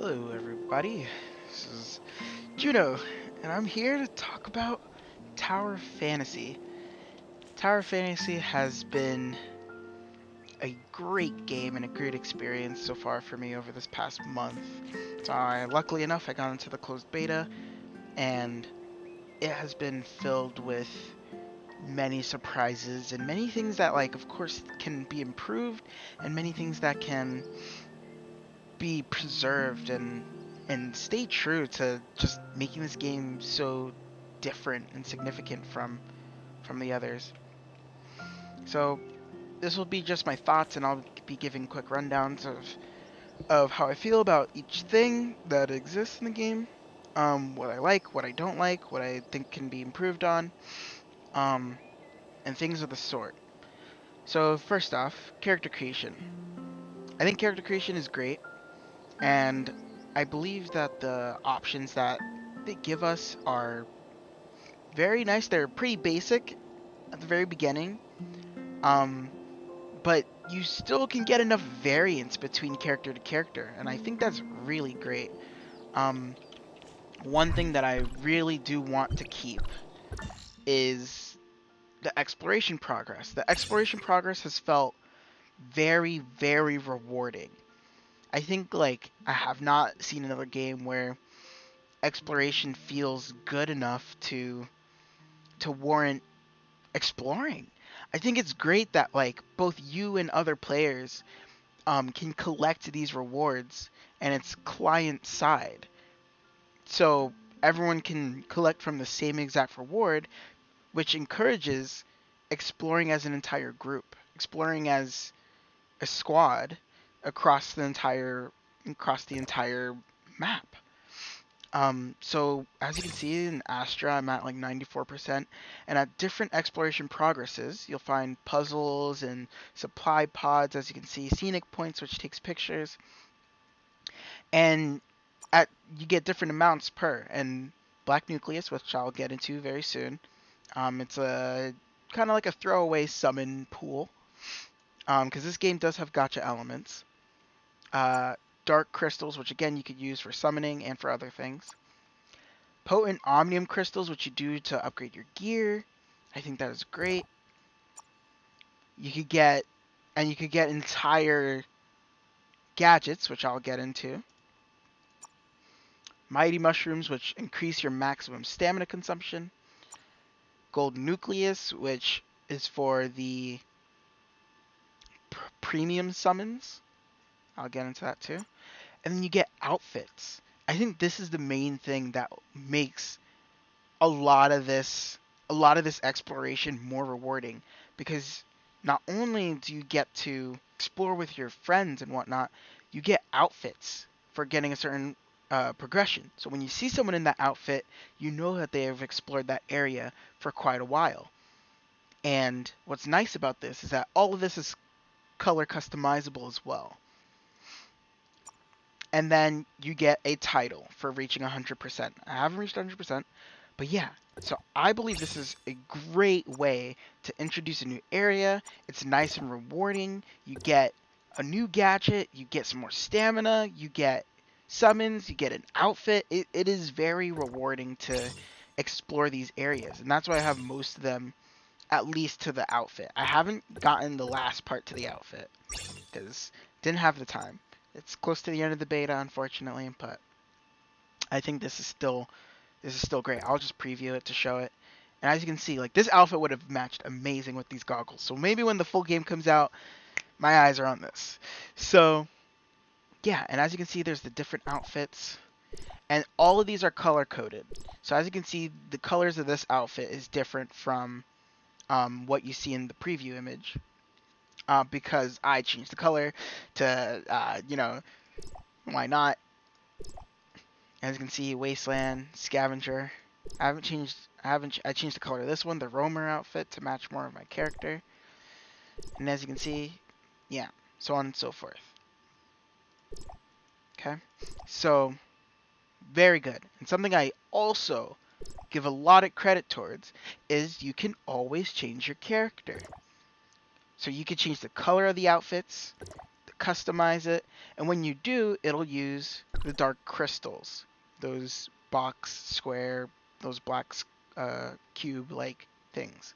Hello, everybody. This is Juno, and I'm here to talk about Tower Fantasy. Tower Fantasy has been a great game and a great experience so far for me over this past month. Luckily enough, I got into the closed beta, and it has been filled with many surprises and many things that, of course, can be improved, and many things that can be preserved and stay true to just making this game so different and significant from the others. So this will be just my thoughts, and I'll be giving quick rundowns of how I feel about each thing that exists in the game, what I like, what I don't like, what I think can be improved on, um, and things of the sort. So first off, character creation. I think character creation is great, and I believe that the options that they give us are very nice. They're pretty basic at the very beginning, um, but you still can get enough variance between character to character, and I think that's really great. Um, One thing that I really do want to keep is the exploration progress. The exploration progress has felt very, very rewarding. I think I have not seen another game where exploration feels good enough to warrant exploring. I think it's great that both you and other players can collect these rewards, and it's client side. So everyone can collect from the same exact reward, which encourages exploring as an entire group, exploring as a squad across the entire map. So as you can see in Astra, I'm at 94%, and at different exploration progresses, you'll find puzzles and supply pods, as you can see, scenic points, which takes pictures, and at you get different amounts per. And Black Nucleus, which I'll get into very soon, it's a kind of like a throwaway summon pool, because this game does have gacha elements. Uh, Dark crystals, which again you could use for summoning and for other things. Potent omnium crystals, which you do to upgrade your gear. I think that is great. You could get, and you could get entire gadgets, which I'll get into. Mighty mushrooms, which increase your maximum stamina consumption. Gold nucleus, which is for the premium summons. I'll get into that too. And then you get outfits. I think this is the main thing that makes a lot of this exploration more rewarding, because not only do you get to explore with your friends and whatnot, you get outfits for getting a certain progression. So when you see someone in that outfit, you know that they have explored that area for quite a while. And what's nice about this is that all of this is color customizable as well. And then you get a title for reaching 100%. I haven't reached 100%, but yeah. So I believe this is a great way to introduce a new area. It's nice and rewarding. You get a new gadget, you get some more stamina, you get summons, you get an outfit. It is very rewarding to explore these areas, and that's why I have most of them at least to the outfit. I haven't gotten the last part to the outfit because didn't have the time. It's close to the end of the beta, unfortunately, but I think this is still great. I'll just preview it to show it. And as you can see, this outfit would have matched amazing with these goggles. So maybe when the full game comes out, my eyes are on this. So yeah, and as you can see, there's the different outfits. And all of these are color coded. So as you can see, the colors of this outfit is different from what you see in the preview image. Because I changed the color to, why not? As you can see, Wasteland, Scavenger. I changed the color of this one, the Roamer outfit, to match more of my character. And as you can see, yeah, so on and so forth. Okay, so very good. And something I also give a lot of credit towards is you can always change your character. So you can change the color of the outfits, the customize it, and when you do, it'll use the dark crystals, those box, square, those black cube-like things.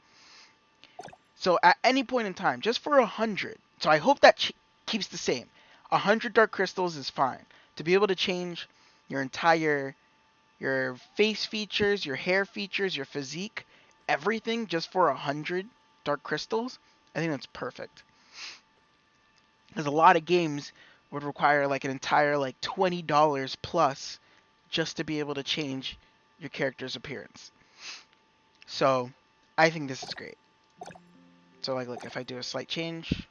So at any point in time, just for 100, so I hope that keeps the same. 100 dark crystals is fine. To be able to change your entire, your face features, your hair features, your physique, everything just for 100 dark crystals, I think that's perfect. Because a lot of games would require like an entire like $20 plus just to be able to change your character's appearance. So I think this is great. So like look, if I do a slight change,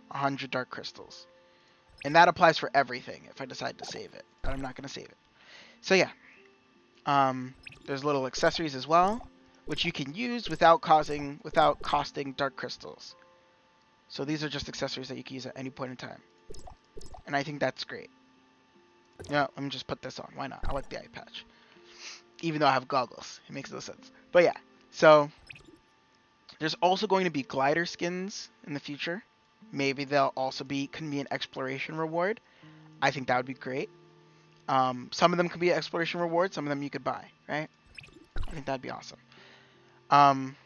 100 dark crystals. And that applies for everything if I decide to save it. But I'm not going to save it. So yeah. There's little accessories as well, which you can use without costing dark crystals. So these are just accessories that you can use at any point in time. And I think that's great. Yeah, let me just put this on. Why not? I like the eye patch. Even though I have goggles. It makes no sense. But yeah. So there's also going to be glider skins in the future. Maybe they'll also can be an exploration reward. I think that would be great. Some of them could be exploration rewards. Some of them you could buy, right? I think that'd be awesome. On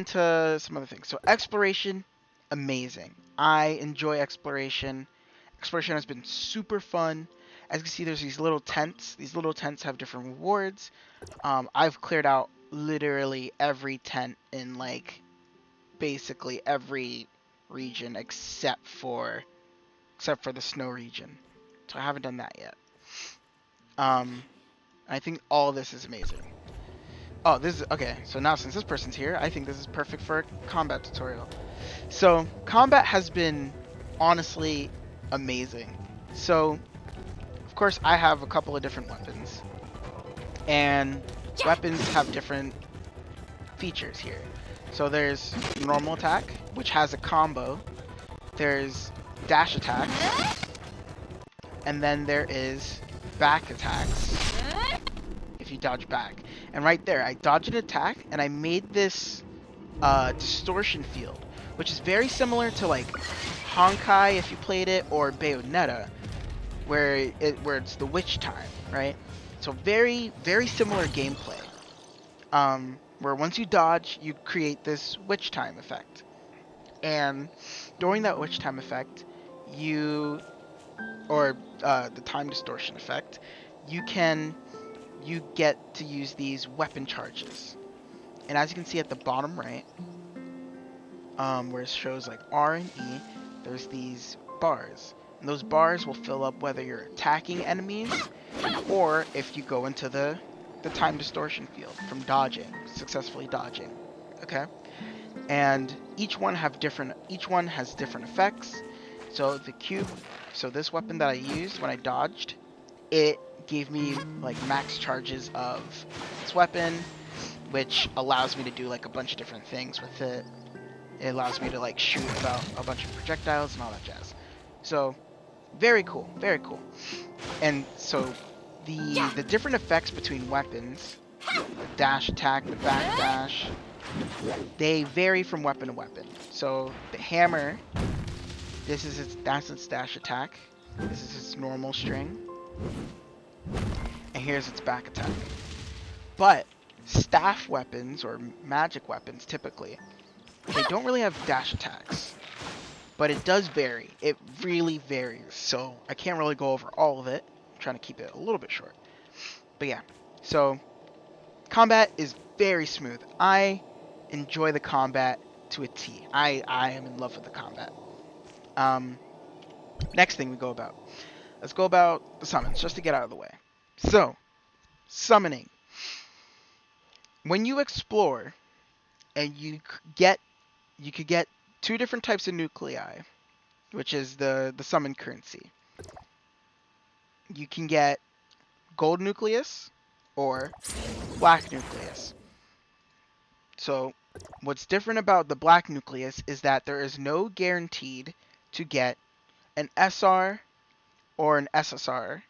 to some other things. So exploration, amazing. I enjoy exploration. Exploration has been super fun. As you can see, there's these little tents. These little tents have different rewards. I've cleared out literally every tent in like basically every region except for the snow region. So I haven't done that yet. I think all this is amazing. Oh, this is okay. So now since this person's here, I think this is perfect for a combat tutorial. So combat has been honestly amazing. So of course I have a couple of different weapons, and weapons have different features here. So there's normal attack, which has a combo. There's dash attack, and then there is back attacks if you dodge back. And right there, I dodged an attack, and I made this distortion field, which is very similar to like Honkai if you played it, or Bayonetta, where it's the witch time, right? So very, very similar gameplay. Where once you dodge, you create this witch time effect. And during that witch time effect, the time distortion effect, you get to use these weapon charges. And as you can see at the bottom right, where it shows like R and E, there's these bars. And those bars will fill up whether you're attacking enemies or if you go into the time distortion field from successfully dodging. Okay? And each one has different effects. So this weapon that I used when I dodged, it gave me like max charges of this weapon, which allows me to do like a bunch of different things with it. It allows me to like shoot about a bunch of projectiles and all that jazz. So very cool, very cool. And so the different effects between weapons, the dash attack, the back dash, they vary from weapon to weapon. So the hammer, that's its dash attack. This is its normal string. And here's its back attack. But staff weapons or magic weapons typically, they don't really have dash attacks. But it does vary. It really varies. So I can't really go over all of it. I'm trying to keep it a little bit short. But yeah. So combat is very smooth. I enjoy the combat to a T. I am in love with the combat. Next thing we go about. Let's go about the summons, just to get out of the way. So, summoning. When you explore, and you could get two different types of nuclei, which is the summon currency. You can get gold nucleus or black nucleus. So what's different about the black nucleus is that there is no guaranteed to get an SR or an SSR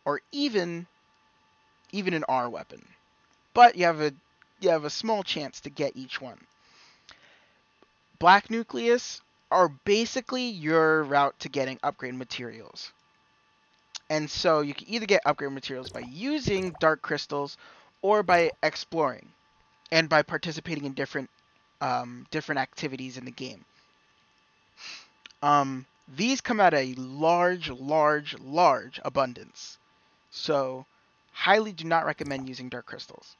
or even an R weapon. But you have a small chance to get each one. Black nucleus are basically your route to getting upgrade materials. And so you can either get upgrade materials by using dark crystals or by exploring and by participating in different activities in the game. These come at a large abundance. So highly do not recommend using dark crystals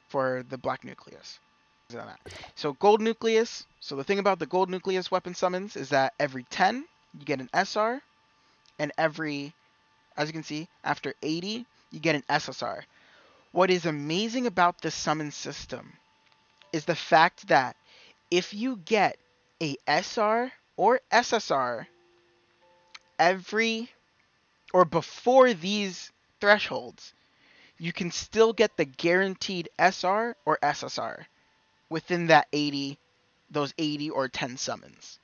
for the black nucleus. So gold nucleus. So the thing about the gold nucleus weapon summons is that every 10 you get an SR, and as you can see, after 80 you get an SSR. What is amazing about this summon system is the fact that if you get a SR or SSR every or before these thresholds, you can still get the guaranteed SR or SSR within those 80 or 10 summons.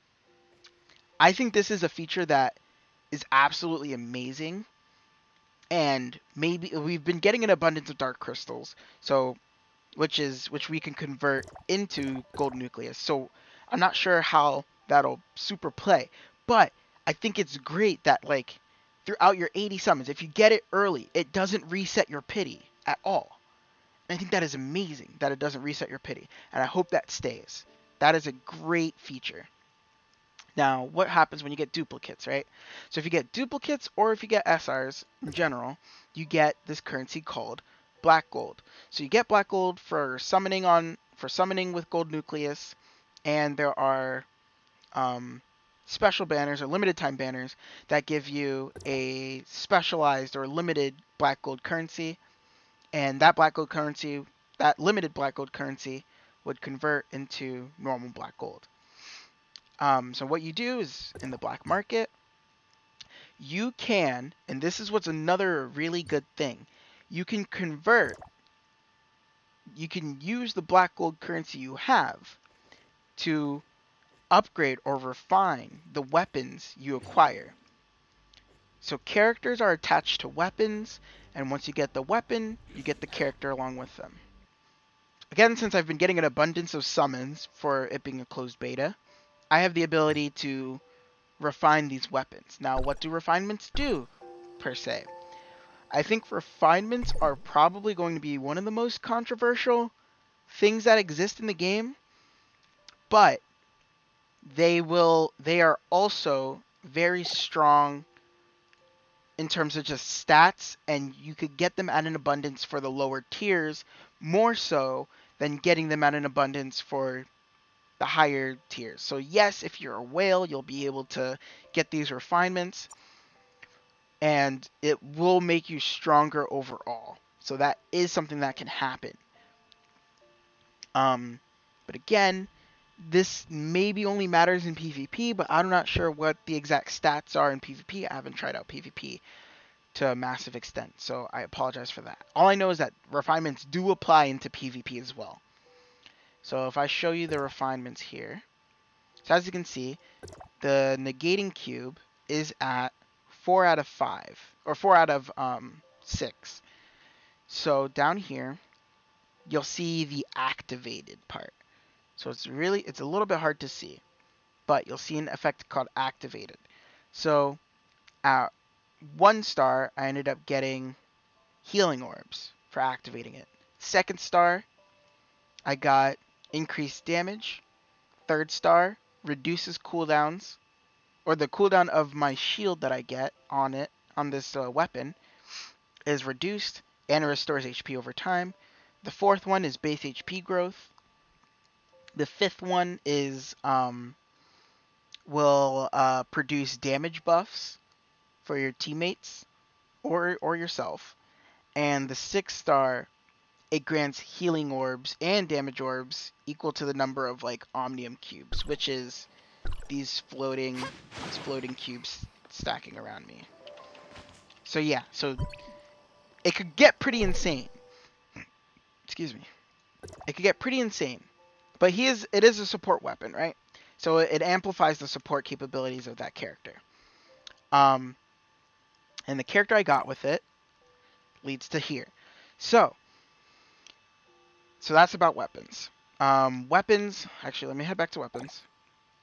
I think this is a feature that is absolutely amazing, and maybe we've been getting an abundance of dark crystals, so which we can convert into gold nucleus. So I'm not sure how that'll super play, but I think it's great that like throughout your 80 summons, if you get it early, it doesn't reset your pity at all. And I think that is amazing that it doesn't reset your pity, and I hope that stays. That is a great feature. Now, what happens when you get duplicates, right? So if you get duplicates or if you get SRs in general, you get this currency called black gold. So you get black gold for summoning with gold nucleus, and there are special banners or limited time banners that give you a specialized or limited black gold currency, and that limited black gold currency would convert into normal black gold. So what you do is in the black market, you can, and this is what's another really good thing, you can use the black gold currency you have to upgrade or refine the weapons you acquire. So characters are attached to weapons, and once you get the weapon, you get the character along with them. Again, since I've been getting an abundance of summons for it being a closed beta, I have the ability to refine these weapons. Now, what do refinements do, per se? I think refinements are probably going to be one of the most controversial things that exist in the game, but they are also very strong in terms of just stats, and you could get them at an abundance for the lower tiers more so than getting them at an abundance for the higher tiers. So yes, if you're a whale, you'll be able to get these refinements, and it will make you stronger overall. So that is something that can happen. But again, this maybe only matters in PvP, but I'm not sure what the exact stats are in PvP. I haven't tried out PvP to a massive extent, so I apologize for that. All I know is that refinements do apply into PvP as well. So if I show you the refinements here, so as you can see, the negating cube is at 4 out of 5, or 4 out of 6. So down here, you'll see the activated part. So it's a little bit hard to see, but you'll see an effect called activated. So at 1 star, I ended up getting healing orbs for activating it. 2nd star, I got increased damage. 3rd star, reduces cooldowns, or the cooldown of my shield that I get on this weapon is reduced, and it restores HP over time. The 4th one is base HP growth. The 5th one is will produce damage buffs for your teammates or yourself. And the 6th star, it grants healing orbs and damage orbs equal to the number of like omnium cubes, which is these floating cubes stacking around me. So yeah, so it could get pretty insane. Excuse me. It could get pretty insane. But it is a support weapon, right? So it amplifies the support capabilities of that character. And the character I got with it leads to here. So that's about weapons. Weapons, actually, let me head back to weapons.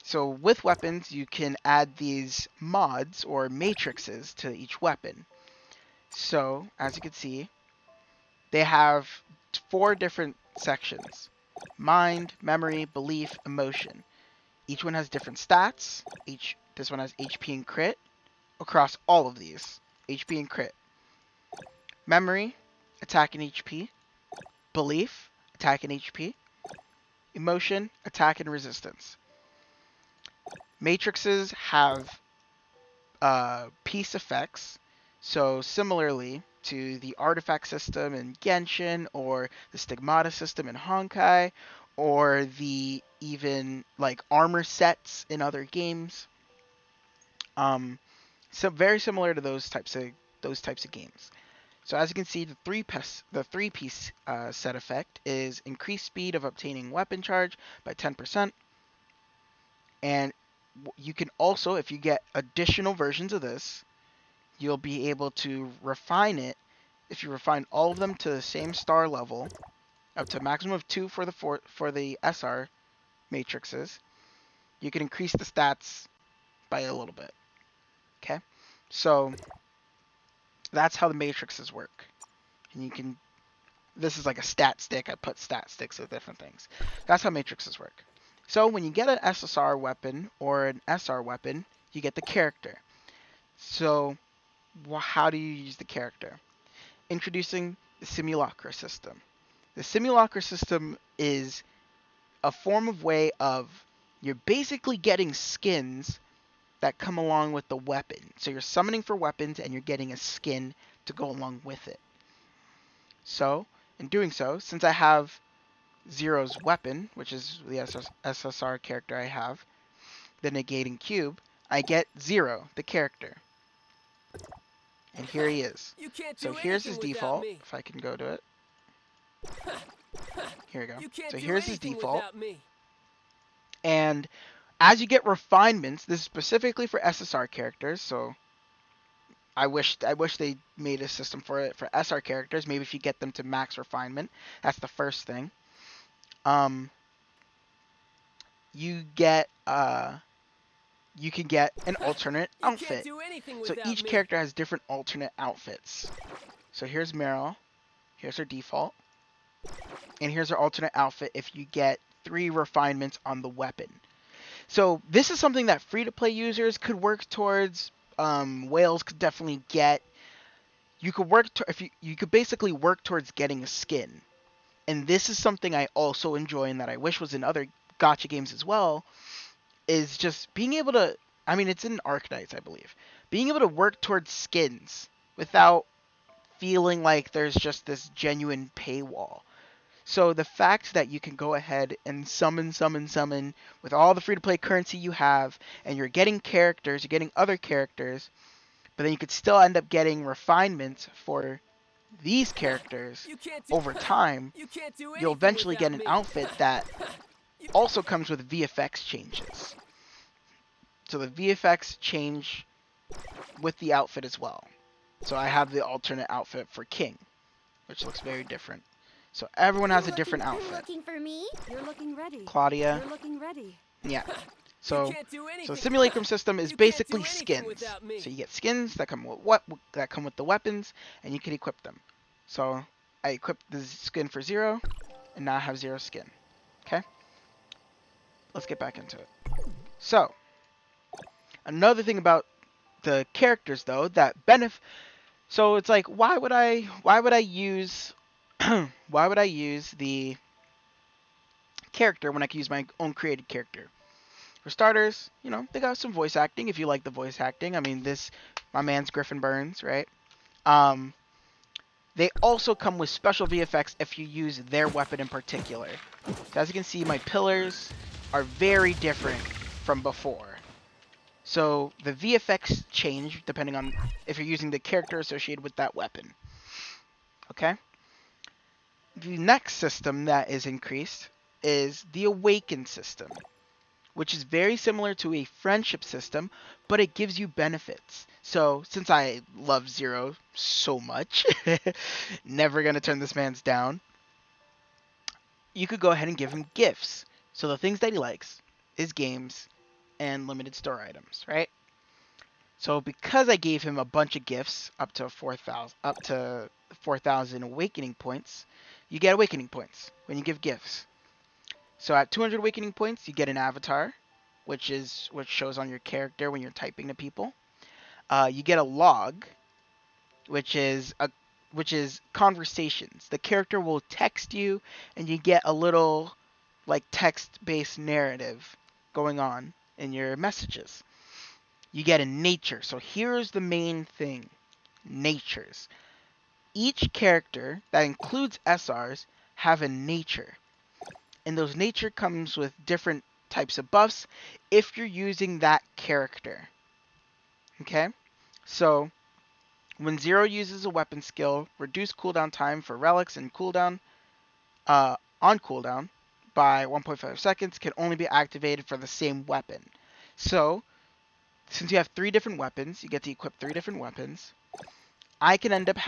So with weapons, you can add these mods or matrices to each weapon. So as you can see, they have 4 different sections: mind, memory, belief, emotion. Each one has different stats. This one has HP and crit across all of these. HP and crit. Memory, attack and HP. Belief, attack and HP. Emotion, attack and resistance. Matrices have piece effects. So similarly to the artifact system in Genshin, or the stigmata system in Honkai, or the even like armor sets in other games. So very similar to those types of games. So as you can see, the three-piece set effect is increased speed of obtaining weapon charge by 10%, and you can also, if you get additional versions of this, you'll be able to refine it. If you refine all of them to the same star level, up to a maximum of 2 for the SR matrices, you can increase the stats by a little bit. Okay, so that's how the matrices work. And you can, this is like a stat stick. I put stat sticks with different things. That's how matrices work. So when you get an SSR weapon or an SR weapon, you get the character. So how do you use the character? Introducing the Simulacra System. The Simulacra System is a form of way of, you're basically getting skins that come along with the weapon. So you're summoning for weapons and you're getting a skin to go along with it. So in doing so, since I have Zero's weapon, which is the SSR character I have, the negating cube, I get Zero, the character. And here he is. So here's his default. If I can go to it. Here we go. So here's his default. And as you get refinements, this is specifically for SSR characters, so I wish they made a system for it for SR characters. Maybe if you get them to max refinement, that's the first thing. You can get an alternate outfit. So each character has different alternate outfits. So here's Meryl, here's her default, and here's her alternate outfit if you get 3 refinements on the weapon. So this is something that free-to-play users could work towards. Whales could definitely get. You could work you could basically work towards getting a skin, and this is something I also enjoy and that I wish was in other gacha games as well. Is just being able to. I mean, it's in Arknights, I believe. Being able to work towards skins without feeling like there's just this genuine paywall. So the fact that you can go ahead and summon with all the free-to-play currency you have, and you're getting characters, you're getting other characters, but then you could still end up getting refinements for these characters over time, you'll eventually get an outfit that also comes with VFX changes. So the VFX change with the outfit as well. So I have the alternate outfit for King, which looks very different. So everyone has a different outfit. Looking for me? You're looking ready. Claudia. You're looking ready. Yeah. So Simulacrum System is basically skins. So you get skins that come with the weapons, and you can equip them. So I equipped the skin for Zero, and now I have Zero skin. Okay. Let's get back into it. So another thing about the characters though that benefit. So it's like, why would I use why would I use the character when I can use my own created character? For starters, they got some voice acting if you like the voice acting. I mean, my man's Griffin Burns, right? They also come with special VFX if you use their weapon in particular. So as you can see, my pillars are very different from before. So the VFX change depending on if you're using the character associated with that weapon. Okay? The next system that is increased is the Awaken System, which is very similar to a friendship system, but it gives you benefits. So since I love Zero so much, never going to turn this man's down, you could go ahead and give him gifts. So the things that he likes is games, and limited store items, right? So because I gave him a bunch of gifts up to 4,000 awakening points, you get awakening points when you give gifts. So at 200 awakening points, you get an avatar, which shows on your character when you're typing to people. You get a log, which is conversations. The character will text you, and you get a little like text-based narrative going on in your messages. You get a nature. So here's the main thing: natures. Each character that includes SRs have a nature, and those nature comes with different types of buffs if you're using that character. Okay, so when Zero uses a weapon skill, reduce cooldown time for relics and cooldown on cooldown by 1.5 seconds can only be activated for the same weapon. So since you have 3 different weapons, you get to equip 3 different weapons. I can end up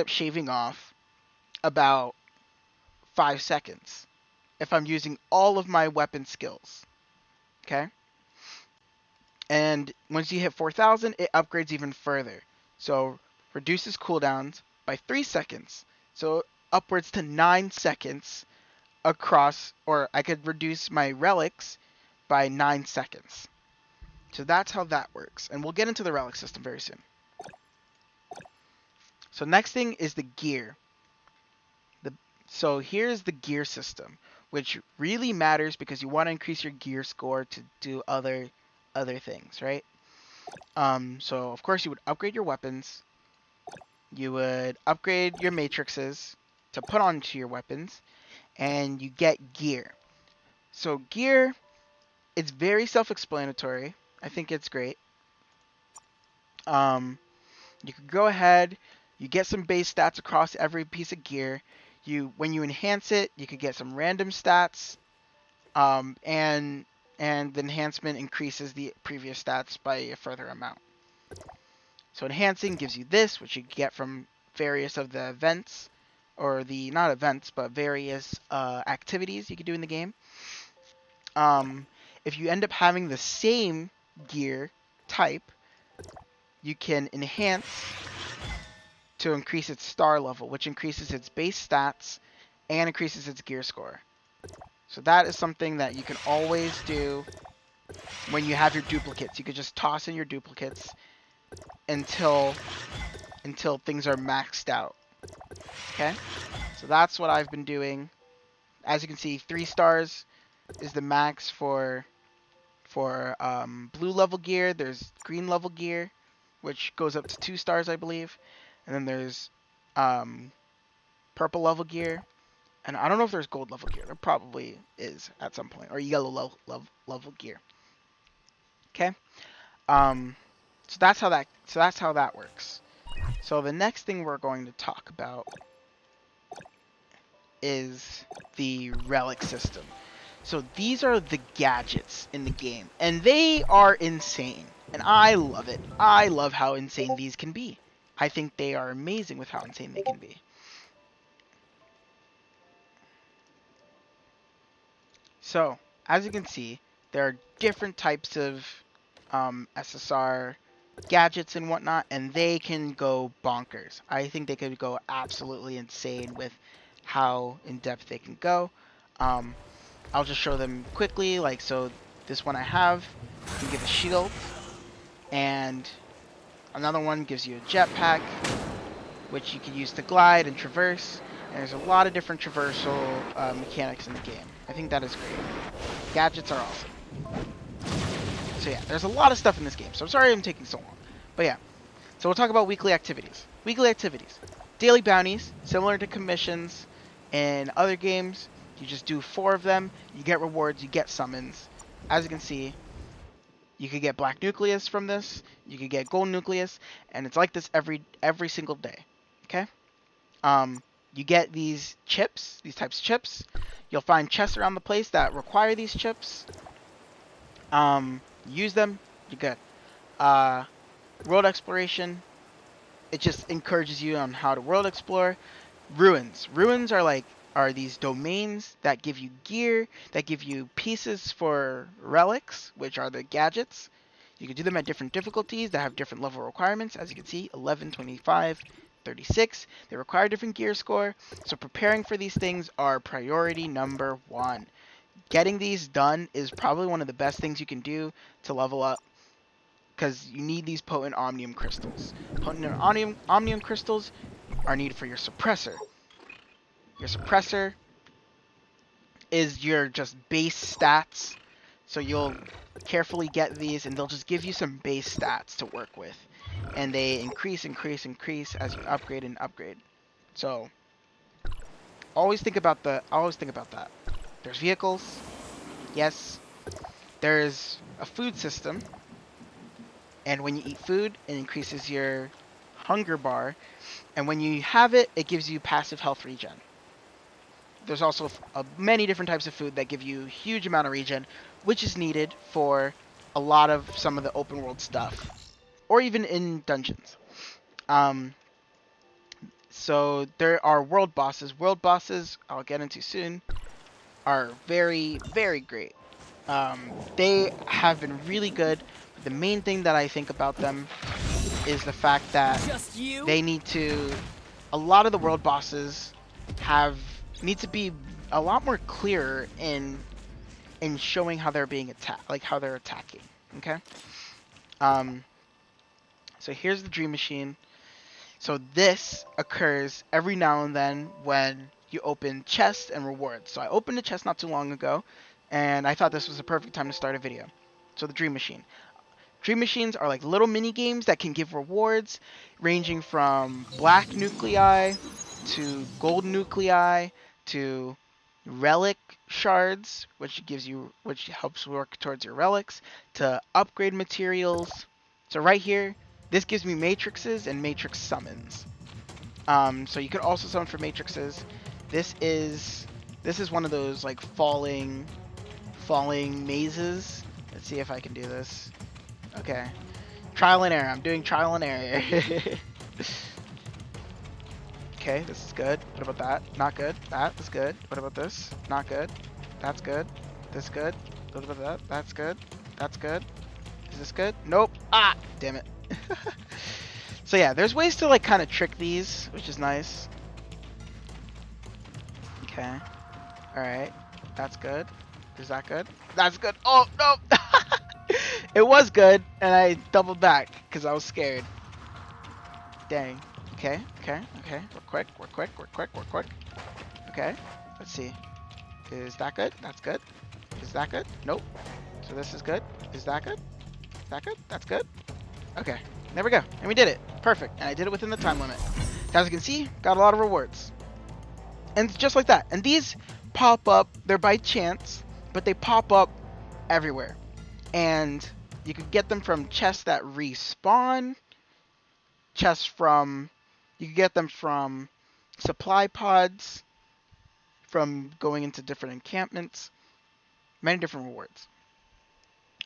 shaving off about 5 seconds if I'm using all of my weapon skills. Okay? And once you hit 4,000, it upgrades even further. So reduces cooldowns by 3 seconds. So upwards to 9 seconds across, or I could reduce my relics by 9 seconds. So that's how that works. And we'll get into the relic system very soon. So next thing is the gear. So here's the gear system, which really matters because you want to increase your gear score to do other things, right? So of course you would upgrade your weapons. You would upgrade your matrices to put onto your weapons, and you get gear. So gear, it's very self-explanatory. I think it's great. You could go ahead, you get some base stats across every piece of gear. When you enhance it, you could get some random stats, and the enhancement increases the previous stats by a further amount. So enhancing gives you this, which you get from various of the events, or the not events, but various activities you can do in the game. If you end up having the same gear type, you can enhance to increase its star level, which increases its base stats and increases its gear score. So that is something that you can always do when you have your duplicates. You could just toss in your duplicates until things are maxed out. Okay? So that's what I've been doing. As you can see, 3 stars is the max for blue level gear. There's green level gear, which goes up to 2 stars, I believe. And then there's purple level gear. And I don't know if there's gold level gear. There probably is at some point. Or yellow level gear. Okay? So that's how that works. So the next thing we're going to talk about is the relic system. So these are the gadgets in the game, and they are insane, and I love it. I love how insane these can be. I think they are amazing with how insane they can be. So, as you can see, there are different types of SSR gadgets and whatnot, and they can go bonkers. I think they could go absolutely insane with how in-depth they can go. I'll just show them quickly. Like, so this one I have can give a shield, and another one gives you a jetpack, which you can use to glide and traverse. And there's a lot of different traversal mechanics in the game. I think that is great. Gadgets are awesome. So yeah, there's a lot of stuff in this game. So I'm sorry I'm taking so long. But yeah, so we'll talk about weekly activities. Weekly activities. Daily bounties, similar to commissions in other games. You just do 4 of them. You get rewards. You get summons. As you can see, you could get black nucleus from this. You could get gold nucleus, and it's like this every single day. Okay. You get these chips, these types of chips. You'll find chests around the place that require these chips. Use them. You get world exploration. It just encourages you on how to world explore. Ruins. Ruins are like are these domains that give you gear, that give you pieces for relics, which are the gadgets. You can do them at different difficulties that have different level requirements. As you can see, 11, 25, 36. They require different gear score. So preparing for these things are priority number one. Getting these done is probably one of the best things you can do to level up, because you need these potent omnium crystals. Potent omnium crystals are needed for your suppressor. Your suppressor is your just base stats. So you'll carefully get these and they'll just give you some base stats to work with. And they increase as you upgrade and upgrade. So always think about that. There's vehicles, yes. There's a food system, and when you eat food, it increases your hunger bar, and when you have it, it gives you passive health regen. There's also many different types of food that give you huge amount of regen, which is needed for a lot of some of the open world stuff, or even in dungeons. Um, so there are world bosses. World bosses, I'll get into soon, are very, very great. They have been really good. The main thing that I think about them is the fact that Just you? they need to. A lot of the world bosses need to be a lot more clearer in showing how they're being attacked, like how they're attacking. Okay. Um. So here's the dream machine. So this occurs every now and then when you open chests and rewards. So I opened a chest not too long ago, and I thought this was a perfect time to start a video. So the dream machine. Dream machines are like little mini games that can give rewards ranging from black nuclei to gold nuclei to relic shards, which helps work towards your relics, to upgrade materials. So right here, this gives me matrices and matrix summons. So you could also summon for matrices. This is one of those like falling mazes. Let's see if I can do this. Okay. Trial and error. I'm doing trial and error. Okay, this is good. What about that? Not good. That is good. What about this? Not good. That's good. This good. What about that? That's good. That's good. Is this good? Nope. Ah! Damn it. So yeah, there's ways to like kind of trick these, which is nice. Okay. Alright. That's good. Is that good? That's good. Oh, no! It was good, and I doubled back because I was scared. Dang. Okay, okay, okay. We're quick, we're quick, we're quick, we're quick. Okay, let's see. Is that good? That's good. Is that good? Nope. So this is good. Is that good? Is that good? That's good. Okay, there we go. And we did it. Perfect. And I did it within the time limit. As you can see, got a lot of rewards. And just like that. And these pop up, they're by chance, but they pop up everywhere. And you can get them from chests that respawn, you can get them from supply pods, from going into different encampments, many different rewards.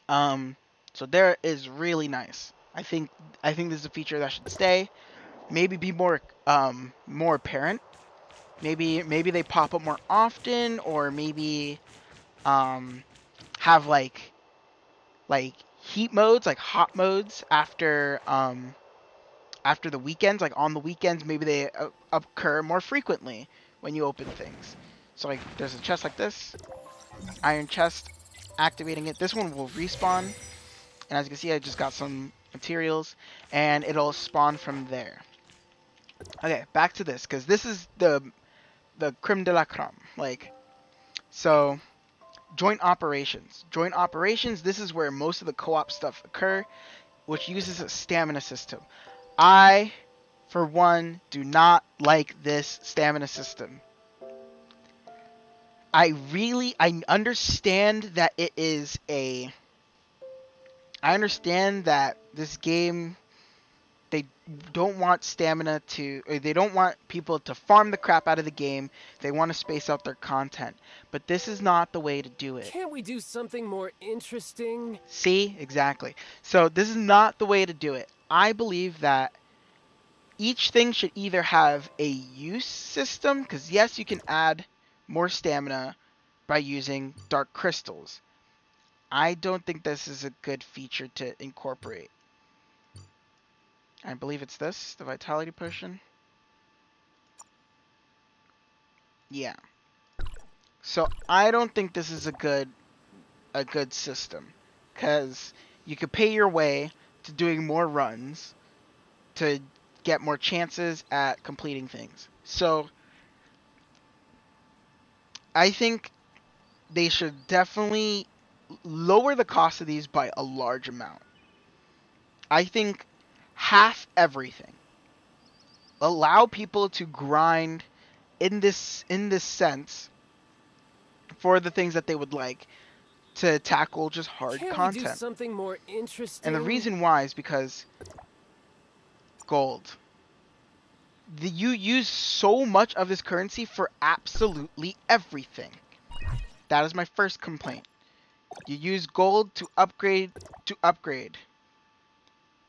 So there is really nice. I think this is a feature that should stay. Maybe be more apparent. Maybe they pop up more often, or maybe have like heat modes, like hot modes after the weekends. Like on the weekends, maybe they occur more frequently when you open things. So like there's a chest like this, iron chest, activating it. This one will respawn, and as you can see, I just got some materials, and it'll spawn from there. Okay, back to this, because this is the creme de la creme. Like, so joint operations. Joint operations, this is where most of the co-op stuff occur, which uses a stamina system. I, for one, do not like this stamina system. I understand that I understand that this game, they don't want they don't want people to farm the crap out of the game. They want to space out their content. But this is not the way to do it. Can't we do something more interesting? See? Exactly. So this is not the way to do it. I believe that each thing should either have a use system, because yes, you can add more stamina by using dark crystals. I don't think this is a good feature to incorporate. I believe it's this, the vitality potion. Yeah. So I don't think this is a good system, because you could pay your way to doing more runs to get more chances at completing things. So I think they should definitely lower the cost of these by a large amount. I think half everything. Allow people to grind in this sense for the things that they would like to tackle just hard Can't we do content. something more And the interesting? reason why is because gold. You use so much of this currency for absolutely everything. That is my first complaint. You use gold to upgrade.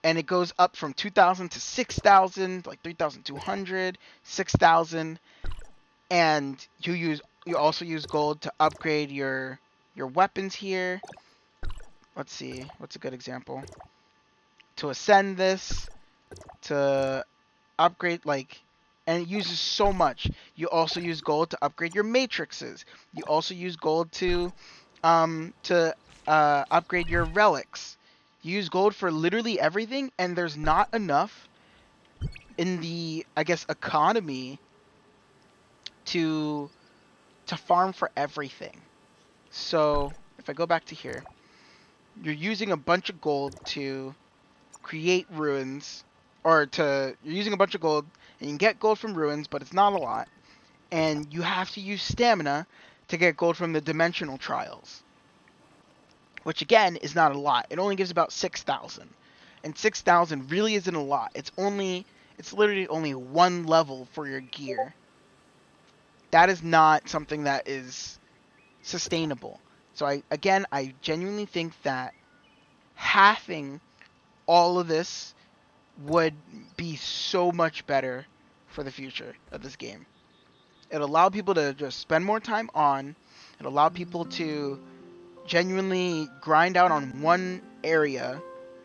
And it goes up from 2,000 to 6,000, like 3,200, 6,000, and you also use gold to upgrade your weapons here. Let's see, what's a good example? To ascend this, to upgrade, like, and it uses so much. You also use gold to upgrade your matrices. You also use gold to upgrade your relics. You use gold for literally everything, and there's not enough in the, I guess, economy to farm for everything. So if I go back to here, you're using a bunch of gold to create ruins, or you're using a bunch of gold, and you can get gold from ruins, but it's not a lot. And you have to use stamina to get gold from the dimensional trials, which again is not a lot. It only gives about 6,000. And 6,000 really isn't a lot. It's literally only one level for your gear. That is not something that is sustainable. So I genuinely think that halving all of this would be so much better for the future of this game. It allowed people to just spend more time on. It allowed people to genuinely grind out on one area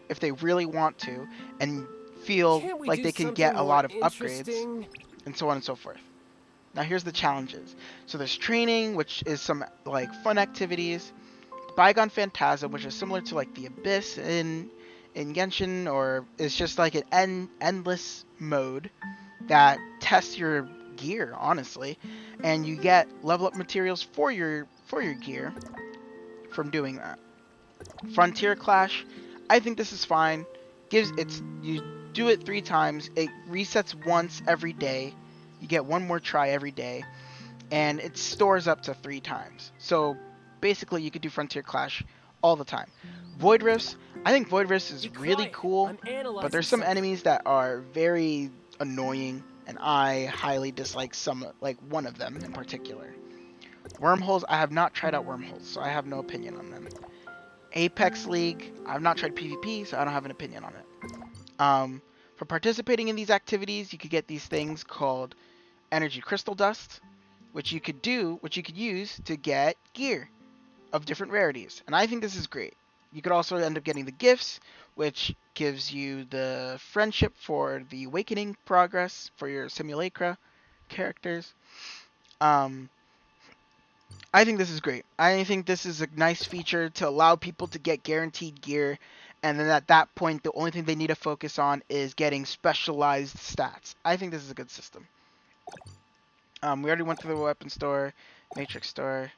if they really want to, and feel Can't we like do they can get something a more lot of upgrades, interesting? and so on and so forth. Now here's the challenges. So there's training, which is some like fun activities. Bygone Phantasm, which is similar to like the Abyss in Genshin, or it's just like an endless mode that tests your gear, honestly, and you get level up materials for your gear from doing that. Frontier Clash, I think this is fine. You do it 3 times. It resets once every day. You get one more try every day, and it stores up to 3 times. So basically, you could do Frontier Clash all the time. Void Rifts, I think Void Rifts is Be really quiet. cool, I'm but analyzing there's some something. enemies that are very annoying, and I highly dislike like one of them in particular. Wormholes, I have not tried out wormholes, so I have no opinion on them. Apex League, I've not tried PvP, so I don't have an opinion on it. For participating in these activities, you could get these things called energy crystal dust, which you could use to get gear of different rarities. And I think this is great. You could also end up getting the gifts, which gives you the friendship for the awakening progress for your simulacra characters. Um, I think this is great. I think this is a nice feature to allow people to get guaranteed gear, and then at that point, the only thing they need to focus on is getting specialized stats. I think this is a good system. We already went through the weapon store, matrix store.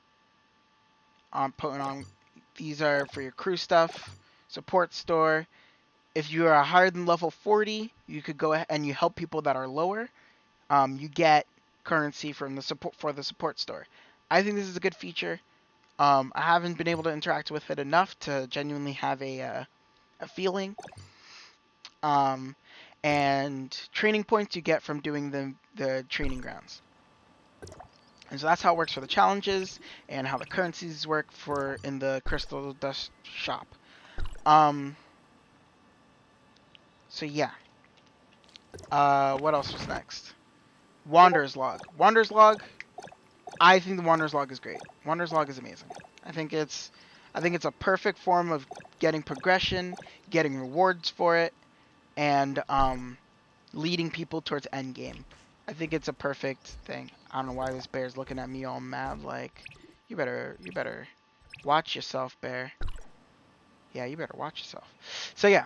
Putting on, these are for your crew stuff. Support store. If you are higher than level 40, you could go ahead and you help people that are lower. You get currency from the support store. I think this is a good feature. I haven't been able to interact with it enough to genuinely have a feeling. Um, and training points you get from doing the training grounds. And so that's how it works for the challenges, and how the currencies work for in the crystal dust shop. Um, so yeah. What else was next? Wanderer's Log. Wanderer's Log, I think the Wanderer's Log is great. Wanderer's Log is amazing. I think it's a perfect form of getting progression, getting rewards for it, and leading people towards endgame. I think it's a perfect thing. I don't know why this bear's looking at me all mad like, you better watch yourself, bear. Yeah, you better watch yourself. So yeah,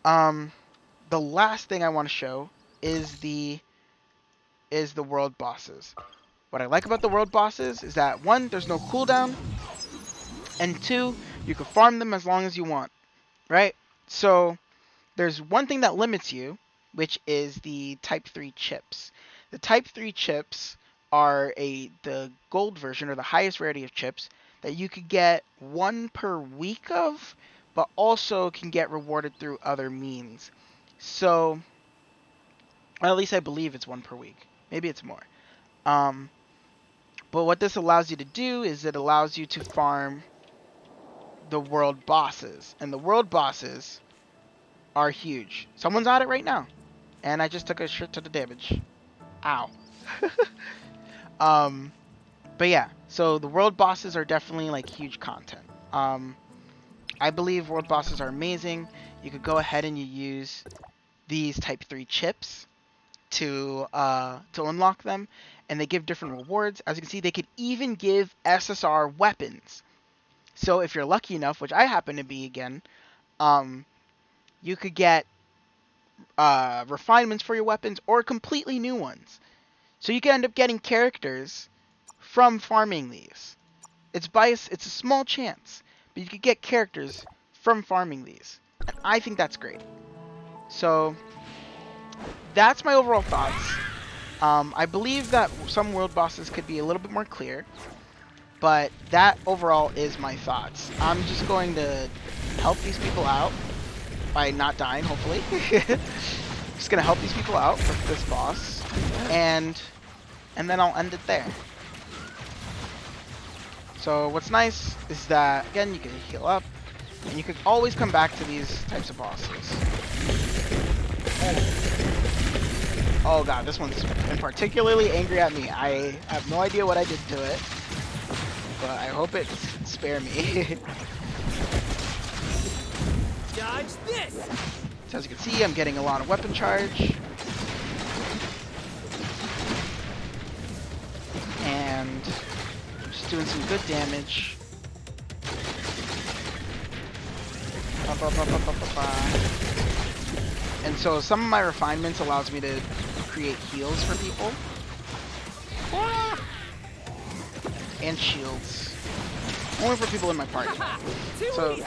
the last thing I want to show is the world bosses. What I like about the world bosses is that one, there's no cooldown, and two, you can farm them as long as you want, right? So there's one thing that limits you, which is the Type 3 chips. The Type 3 chips are the gold version, or the highest rarity of chips, that you could get one per week of, but also can get rewarded through other means. So, or at least I believe it's one per week. Maybe it's more. But what this allows you to do is it allows you to farm the world bosses. And the world bosses are huge. Someone's at it right now. And I just took a shit to the damage. Ow. But yeah, so the world bosses are definitely like huge content. I believe world bosses are amazing. You could go ahead and you use these Type 3 chips to unlock them, and they give different rewards. As you can see, they could even give SSR weapons. So if you're lucky enough, which I happen to be again, you could get refinements for your weapons or completely new ones. So you can end up getting characters from farming these. It's a small chance, but you could get characters from farming these. And I think that's great. So that's my overall thoughts. I believe that some world bosses could be a little bit more clear, but that overall is my thoughts. I'm just going to help these people out by not dying, hopefully. Just gonna help these people out with this boss, and then I'll end it there. So what's nice is that, again, you can heal up, and you can always come back to these types of bosses. Oh god, this one's been particularly angry at me. I have no idea what I did to it, but I hope it can spare me. Dodge this! So as you can see, I'm getting a lot of weapon charge. And I'm just doing some good damage. And so some of my refinements allows me to create heals for people. And shields. Only for people in my party. So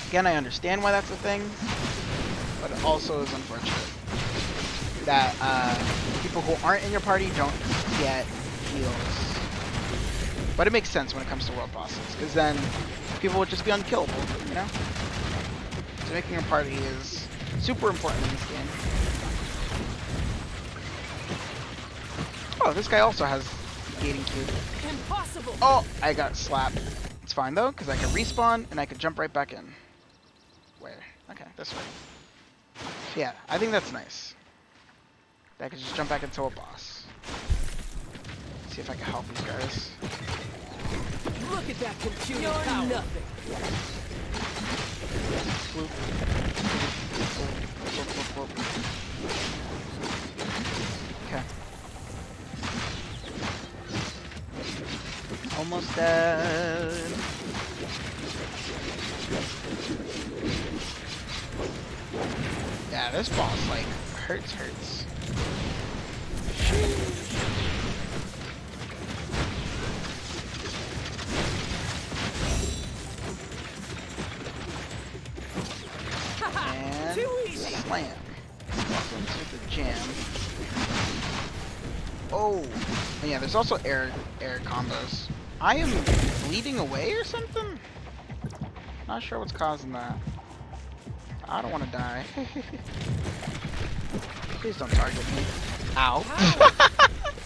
again, I understand why that's a thing, but it also is unfortunate that people who aren't in your party don't get heals. But it makes sense when it comes to world bosses, because then people would just be unkillable, you know? So making your party is super important in this game. Oh, this guy also has gating cube. Impossible. Oh, I got slapped. It's fine though, because I can respawn and I can jump right back in. Where? Okay, this way. So yeah, I think that's nice. I can just jump back into a boss. See if I can help these guys. Look at that computer power. Nothing. Bloop. Bloop, bloop, bloop. Okay. Almost dead. Yeah, this boss like hurts. And slam. Welcome to the jam. Oh, and yeah, there's also air combos. I am bleeding away or something? Not sure what's causing that. I don't want to die. Please don't target me. Ow.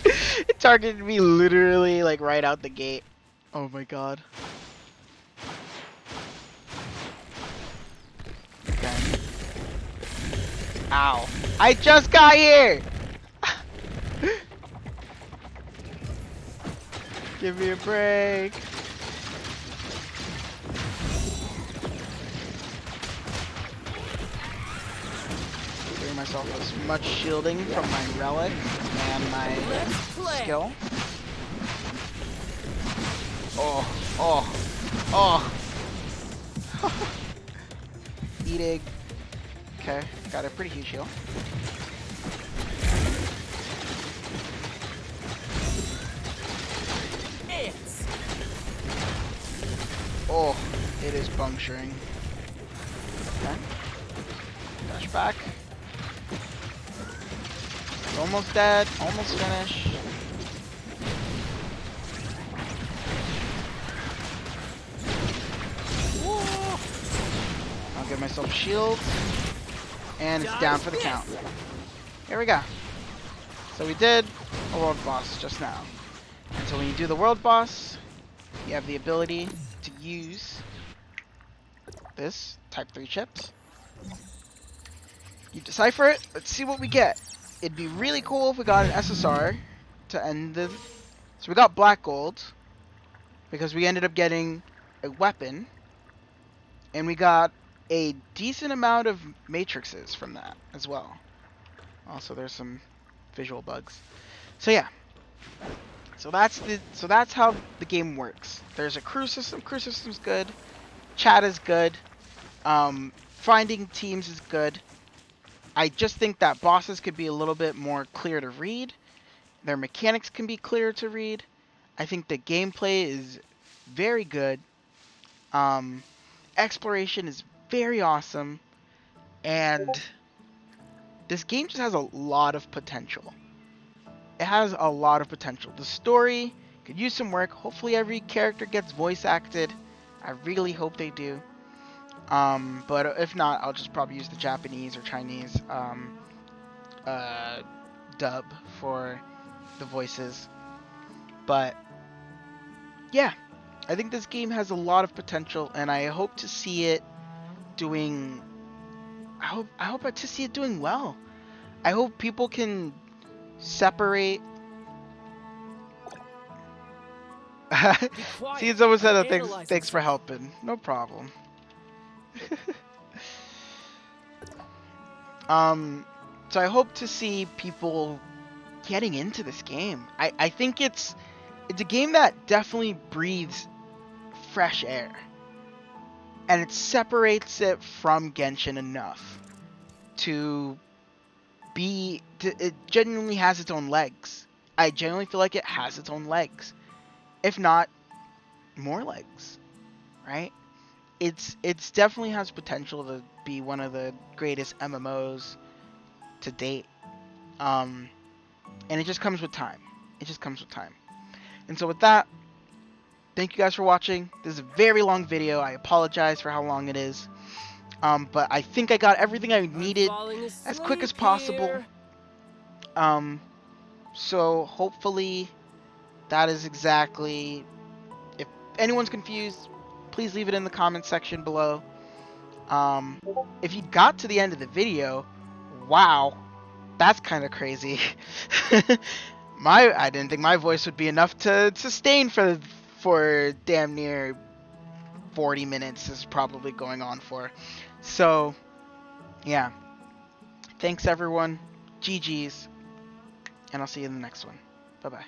It targeted me literally like right out the gate. Oh my god. Okay. Ow. I just got here! Give me a break. Giving myself as much shielding from my relic and my skill. Oh, oh, oh. Eat egg. Okay, got a pretty huge heal. Oh, it is puncturing. Okay. Dash back. It's almost dead. Almost finished. I'll give myself a shield. And it's down for the count. Here we go. So we did a world boss just now. And so when you do the world boss, you have the ability to use this type 3 chips. You decipher it. Let's see what we get. It'd be really cool if we got an SSR to end the... So we got black gold because we ended up getting a weapon. And we got a decent amount of matrices from that as well. Also, there's some visual bugs. So yeah. So that's how the game works. There's a crew system. Crew system's good. Chat is good. Finding teams is good. I just think that bosses could be a little bit more clear to read. Their mechanics can be clearer to read. I think the gameplay is very good. Exploration is very awesome. And this game just has a lot of potential. It has a lot of potential. The story could use some work. Hopefully every character gets voice acted. I really hope they do. But if not, I'll just probably use the Japanese or Chinese dub for the voices. But yeah, I think this game has a lot of potential, and I hope to see it doing. I hope to see it doing well. I hope people can separate. See, someone said that. Thanks for helping. No problem. So I hope to see people getting into this game. I think it's a game that definitely breathes fresh air. And it separates it from Genshin enough to it genuinely has its own legs. I genuinely feel like it has its own legs. If not more legs, right? It's definitely has potential to be one of the greatest MMOs to date. And it just comes with time. It just comes with time. And so with that, thank you guys for watching. This is a very long video. I apologize for how long it is. But I think I got everything I needed as quick as possible. So hopefully that is exactly... If anyone's confused, please leave it in the comment section below. If you got to the end of the video, wow, that's kind of crazy. I didn't think my voice would be enough to sustain for damn near 40 minutes is probably going on for. So, yeah. Thanks everyone. GG's. And I'll see you in the next one. Bye-bye.